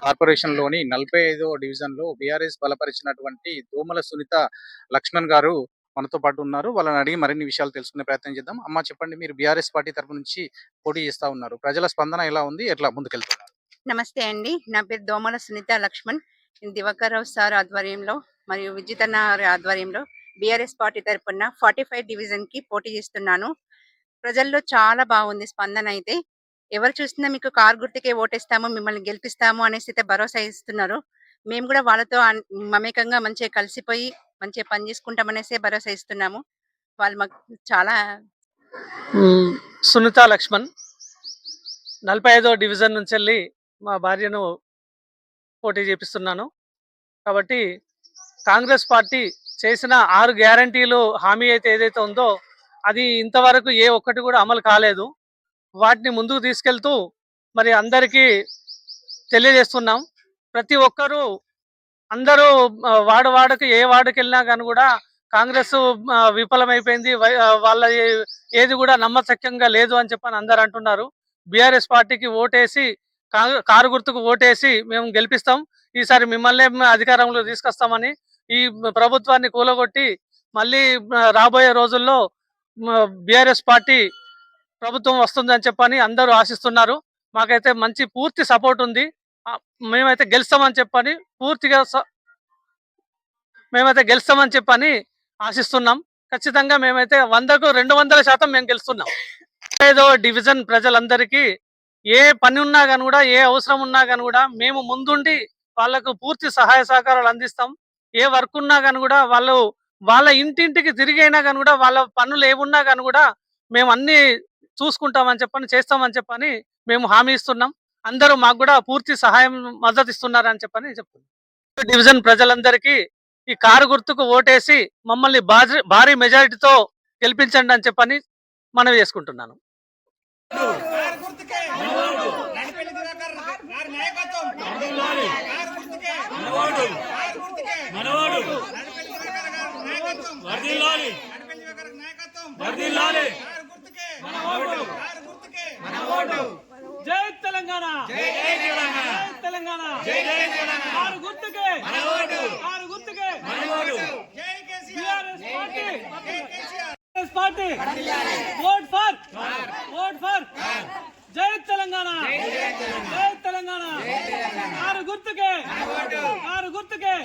కార్పొరేషన్‌లోని 45వ డివిజన్‌లో బీఆర్ఎస్ బలపరిచినటువంటి దోమల సునీత లక్ష్మణ్ గారు మనతో పాటు ఉన్నారు. వాళ్ళని అడిగి మరిన్ని విషయాలు తెలుసుకునే ప్రయత్నం చేద్దాం. అమ్మ చెప్పండి, మీరు బీఆర్ఎస్ పార్టీ తరపు నుంచి పోటీ చేస్తా ఉన్నారు. ప్రజల స్పందన ఎలా ఉంది? ఎట్లా ముందుకెళ్తున్నారు? నమస్తే అండి. నా పేరు దోమల సునీత లక్ష్మణ్. నేను దివాకర్ రావు సార్ ఆధ్వర్యంలో మరియు విజితన్న గారి ఆధ్వర్యంలో బీఆర్ఎస్ పార్టీ తరపున 45 డివిజన్‌కి పోటీ చేస్తున్నాను. ప్రజల్లో చాలా బాగుంది స్పందన అయితే. ఎవరు చూసినా మీకు కారు గుర్తుకే ఓటేస్తాము, మిమ్మల్ని గెలిపిస్తాము అనేసి అయితే భరోసా ఇస్తున్నారు. మేము కూడా వాళ్ళతో మమేకంగా మంచిగా కలిసిపోయి మంచిగా పని చేసుకుంటామనేసే భరోసా ఇస్తున్నాము. వాళ్ళు మాకు చాలా సునీత లక్ష్మణ్ 45వ డివిజన్ నుంచి వెళ్ళి మా భార్యను పోటీ చేపిస్తున్నాను. కాబట్టి కాంగ్రెస్ పార్టీ చేసిన 6 గ్యారంటీలు హామీ అయితే ఏదైతే ఉందో అది ఇంతవరకు ఏ ఒక్కటి కూడా అమలు కాలేదు. వాటిని ముందుకు తీసుకెళ్తూ మరి అందరికీ తెలియజేస్తున్నాం. ప్రతి ఒక్కరూ అందరూ వాడకు ఏ వార్డుకి వెళ్ళినా కానీ కూడా కాంగ్రెస్ విఫలమైపోయింది, వాళ్ళ ఏది కూడా నమ్మశక్యంగా లేదు అని చెప్పని అందరు అంటున్నారు. బీఆర్ఎస్ పార్టీకి ఓటేసి కారు గుర్తుకు ఓటేసి మేము గెలిపిస్తాం, ఈసారి మిమ్మల్ని అధికారంలో తీసుకొస్తామని ఈ ప్రభుత్వాన్ని కూలగొట్టి మళ్ళీ రాబోయే రోజుల్లో బీఆర్ఎస్ పార్టీ ప్రభుత్వం వస్తుందని చెప్పని అందరూ ఆశిస్తున్నారు. మాకైతే మంచి పూర్తి సపోర్ట్ ఉంది. మేమైతే గెలుస్తామని చెప్పని చెప్పని ఆశిస్తున్నాం. ఖచ్చితంగా మేమైతే 100కు 200% మేము గెలుస్తున్నాం. 5వ డివిజన్ ప్రజలందరికీ ఏ పని ఉన్నా కానీ కూడా, ఏ అవసరం ఉన్నా కానీ కూడా మేము ముందుండి వాళ్ళకు పూర్తి సహాయ సహకారాలు అందిస్తాం. ఏ వర్క్ ఉన్నా కానీ కూడా వాళ్ళ ఇంటింటికి తిరిగైనా కానీ కూడా వాళ్ళ పనులు ఏమున్నా కానీ కూడా మేము అన్ని చూసుకుంటామని చెప్పని, చేస్తామని చెప్పని మేము హామీ ఇస్తున్నాం. అందరూ మాకు కూడా పూర్తి సహాయం మద్దతు ఇస్తున్నారని చెప్పని చెప్తున్నాం. డివిజన్ ప్రజలందరికీ ఈ కారు గుర్తుకు ఓటేసి మమ్మల్ని భారీ మెజారిటీతో గెలిపించండి అని చెప్పని మనవి చేసుకుంటున్నాను. జై తెలంగాణ, జై తెలంగాణ, జై తెలంగాణ. కారు గుర్తుకే, కారు గుర్తుకే. జై కేసీఆర్ పార్టీ. ఓట్ ఫర్ జై తెలంగాణ, జై తెలంగాణ. కారు గుర్తుకే, కారు గుర్తుకే.